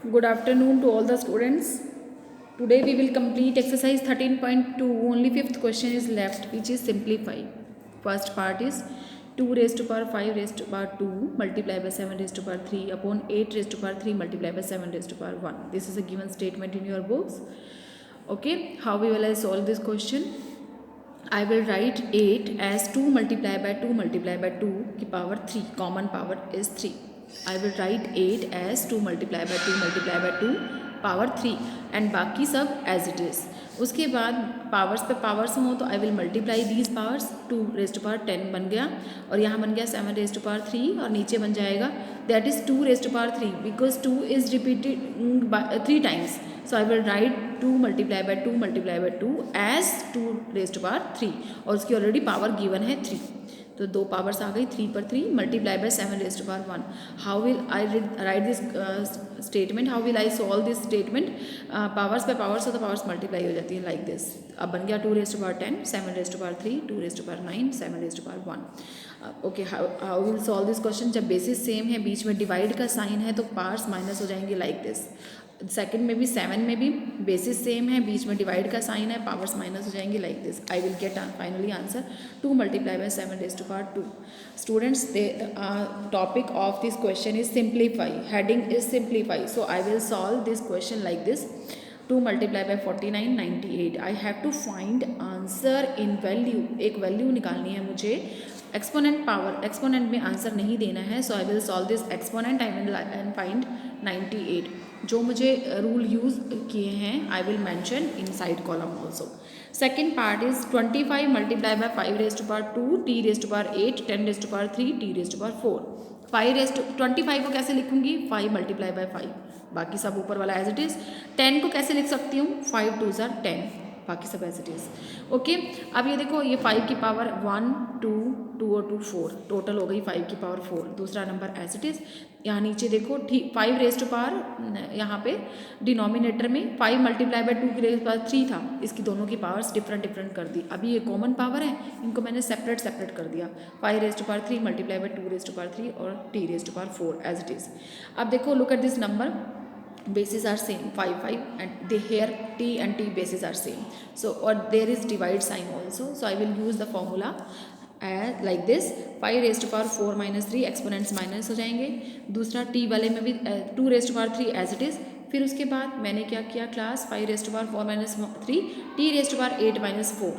Good afternoon to all the students. Today we will complete exercise 13.2. Only fifth question is left, which is simplify. First part is 2 raised to power 5 raised to power 2 multiplied by 7 raised to power 3 upon 8 raised to power 3 multiplied by 7 raised to power 1. This is a given statement in your books. Okay, how will I solve this question? I will write 8 as 2 multiplied by 2 multiplied by 2 की power 3. Common power is 3. I will write 8 as 2 multiplied by 2 multiplied by 2 power 3 and बाकी सब as it is. उसके बाद powers पे powers हो तो I will multiply these powers. 2 raise to power 10 बन गया और यहाँ बन गया 7 रेज टू पावर 3 और नीचे बन जाएगा that is 2 raise to power 3 because 2 is repeated 3 times. So I will write 2 multiplied by 2 multiplied by 2 as 2 raised to power 3 और उसकी ऑलरेडी पावर गिवन है 3. तो दो पावर्स आ गई 3 पर 3 multiply by 7 raise to power 1. How will I write this statement? How will I solve this statement? Powers by powers हो तो powers multiply हो जाती है लाइक दिस. अब बन गया 2 raise to power 10 7 raise to power 3 2 raise to power 9 7 raise to power 1. Okay, how will solve this question? जब basis same है, बीच में डिवाइड का साइन है तो पावर्स माइनस हो जाएंगे लाइक दिस. सेकंड में भी 7 में भी बेसिस सेम है, बीच में डिवाइड का साइन है, पावर्स माइनस हो जाएंगे like this. I will get finally answer 2 multiply by 7 raise to power 2. Students, topic of this question is simplify. Heading is simplify. So I will solve this question like this. 2 multiply by 49 98. I have to find answer in value. एक value निकालनी है मुझे. Exponent power, exponent में answer नहीं देना है. So I will solve this exponent. I will find 98. जो मुझे रूल यूज़ किए हैं I will mention inside column also. Second part is 25 multiply by 5 raise to power 2 T raise to power 8 10 raise to power 3 T raise to power 4. 5 raise to 25 को कैसे लिखूंगी? 5 multiply by 5, बाकी सब ऊपर वाला as it is. 10 को कैसे लिख सकती हूँ? 5 2 ज़ार 10, बाकी सब एज इट इज़. ओके, अब ये देखो, ये 5 की पावर 1 2 2 और 2 4, टोटल हो गई 5 की पावर 4. दूसरा नंबर एज इट इज़. यहाँ नीचे देखो, ठीक 5 रेज टू पावर, यहाँ पे डिनोमिनेटर में 5 मल्टीप्लाई बाय 2 की रेज पावर 3 था. इसकी दोनों की पावर्स डिफरेंट डिफरेंट कर दी. अभी ये कॉमन पावर है, इनको मैंने सेपरेट सेपरेट कर दिया. 5 raise to power 3 multiply by 2 raise to power 3 और T raise to power 4 as it is. अब देखो, look at this number. bases are same 5 5 and they here t and t bases are same. So or there is divide sign also. So I will use the formula like this. 5 raise to power 4 minus 3 exponents minus हो जाएंगे. दूसरा t वाले में भी 2 raise to power 3 as it is. फिर उसके बाद मैंने क्या किया class? 5 raise to power 4 minus 3 t raise to power 8 minus 4.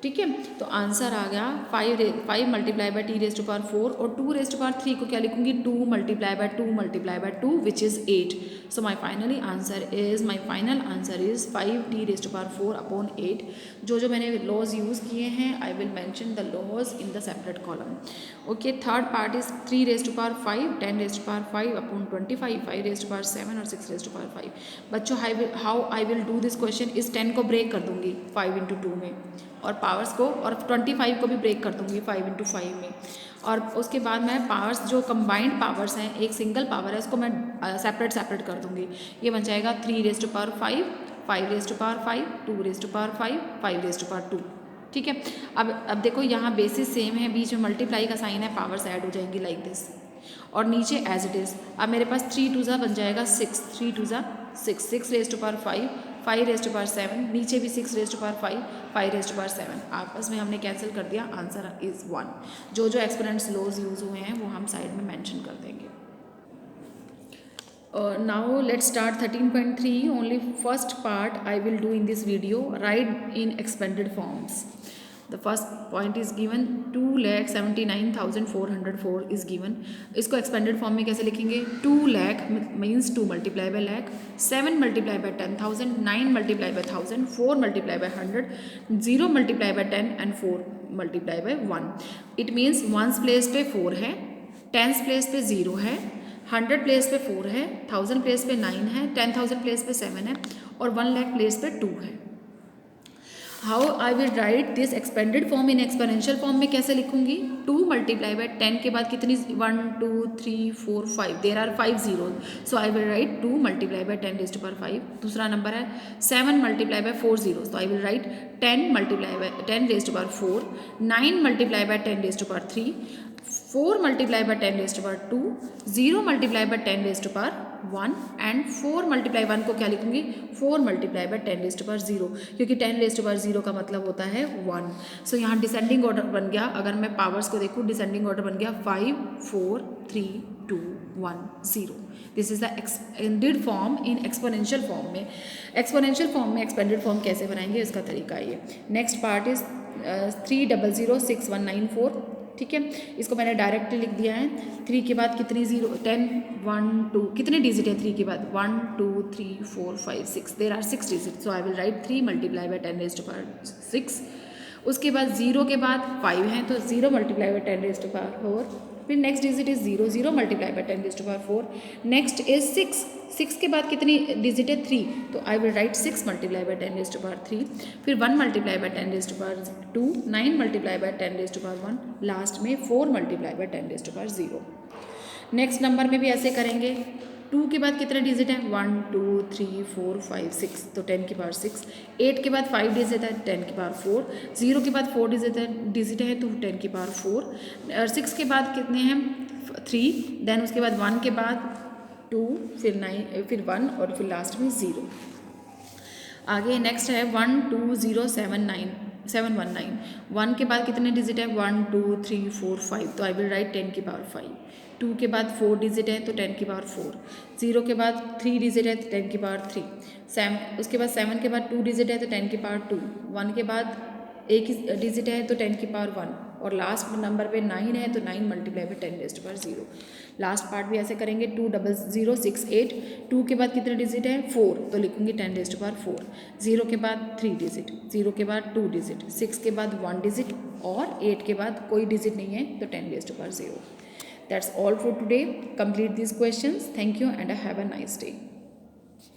ठीक है, तो आंसर आ गया 5 multiply by T raise to power 4 और 2 रेज टू पावर 3 को क्या लिखूंगी? 2 multiply by 2 multiply by 2 which is 8. So my final answer is 5 टी रेज टू पावर 4 अपॉन 8. जो जो मैंने लॉज यूज़ किए हैं I will mention the laws in the separate column. Okay, third part is 3 raise to power 5 10 raise to power 5 upon 25 5 raise to power 7 और 6 raise to power 5. बच्चों, how I will do this question? इस 10 को break कर दूंगी 5 into 2 में और powers को, और 25 को भी ब्रेक कर दूंगी 5 इंटू 5 में. और उसके बाद मैं पावर्स, जो कंबाइंड पावर्स हैं, एक सिंगल पावर है, उसको मैं सेपरेट सेपरेट कर दूंगी. ये बन जाएगा 3 raise to power 5 5 raise to power 5 2 raise to power 5 5 raise to power 2. ठीक है, अब देखो, यहाँ बेसिस सेम है, बीच में मल्टीप्लाई का साइन है, पावर्स ऐड हो जाएंगी लाइक दिस और नीचे एज इट इज़. अब मेरे पास 3 2 बन जाएगा 6 3 2 6 6 raise to power 5 5 raise to power 7, नीचे भी 6 raise to power 5 5 raise to power 7. आपस में हमने कैंसिल कर दिया. Answer is 1. जो जो एक्सपोनेंट्स लॉज यूज हुए हैं वो हम साइड में मेंशन कर देंगे. Now let's start 13.3. Only first part I will do in this video. Write in expanded forms. The first point is given 2,79,404 is given. इसको expanded form में कैसे लिखेंगे? 2 lakh means 2 multiply by lakh, 7 multiply by 10,000, 9 multiply by 1,000, 4 multiply by 100, 0 multiply by 10 and 4 multiply by 1. It means 1's place पे 4 है, 10's place पे 0 है, 100 place पे 4 है, 1000 प्लेस पे 9 है, 10,000 प्लेस पे 7 है और 1 लाख प्लेस पे 2 है. How I will right this expanded form in exponential form में कैसे लिखूंगी? 2 मल्टीप्लाई बाय 10 के बाद कितनी? 1 2 3 4 5, there are 5 zeros. So I will write 2 multiply by 10 raise to power 5. दूसरा नंबर है 7 मल्टीप्लाई बाय 4 zeros. तो I will write 10 multiply by 10 raise to power 4, 9 multiply by 10 raise to power 3, 4 multiply by 10 raised power 2, 0 multiply by 10 raised power 1 and 4 multiply 1 को क्या लिखूंगी 4 multiply by 10 raised power 0, क्योंकि 10 raised power 0 का मतलब होता है 1. सो यहाँ डिसेंडिंग ऑर्डर बन गया. अगर मैं पावर्स को देखूँ डिसेंडिंग ऑर्डर बन गया 5 4 3 2 1 0. This is the expanded form in exponential form में. एक्सपोनेंशियल फॉर्म में एक्सपेंडेड फॉर्म कैसे बनाएंगे इसका तरीका ये. Next part is 3006194. ठीक है, इसको मैंने डायरेक्टली लिख दिया है. 3 के बाद कितनी 0 10 1 2 कितने डिजिट है 3 के बाद 1 2 3 4 5 6. There are 6 digit. So I will write 3 multiply by 10 raised to power 6. उसके बाद 0 के बाद 5 है तो 0 multiply by 10 raised to power 4. फिर next digit is 0 0 multiply by 10 raised to power 4. Next is 6. 6 के बाद कितनी डिजिट है 3, तो I will write 6 multiply by 10 raised to power 3. फिर 1 multiply by 10 raised to power 2, 9 multiply by 10 raised to power 1, last में 4 multiply by 10 raised to power 0. Next number में भी ऐसे करेंगे. 2 के बाद कितने डिजिट है 1 2 3 4 5 6, तो 10 की पावर 6. 8 के बाद 5 डिजिट है 10 की पावर 4. 0 के बाद 4 डिजिट है तो 10 की पावर 4. और 6 के बाद कितने हैं 3. देन उसके बाद 1 के बाद 2, फिर 9, फिर 1 और फिर लास्ट में 0. आगे नेक्स्ट है 1 2 0 7 9 719. 1 के बाद कितने डिजिट है 1 2 3 4 5, तो आई विल राइट 10 की पावर 5. 2 के बाद 4 डिजिट है तो 10 की पावर 4. 0 के बाद 3 डिजिट है तो 10 की पावर 3. उसके बाद 7 के बाद 2 डिजिट है तो 10 की पावर 2. 1 के बाद एक ही डिजिट है तो 10 की पावर 1, और लास्ट नंबर पे 9 है तो 9 multiply by 10 raised to power 0. Last part भी ऐसे करेंगे. 20068. 2 के बाद कितने डिजिट है 4, तो लिखूंगी 10 रेज़्ड टू पावर 4. 0 के बाद 3 डिजिट, 0 के बाद 2 डिजिट, 6 के बाद 1 डिजिट, और 8 के बाद कोई डिजिट नहीं है तो 10 raised to power 0. That's all for today. Complete these questions. Thank you and have a nice day.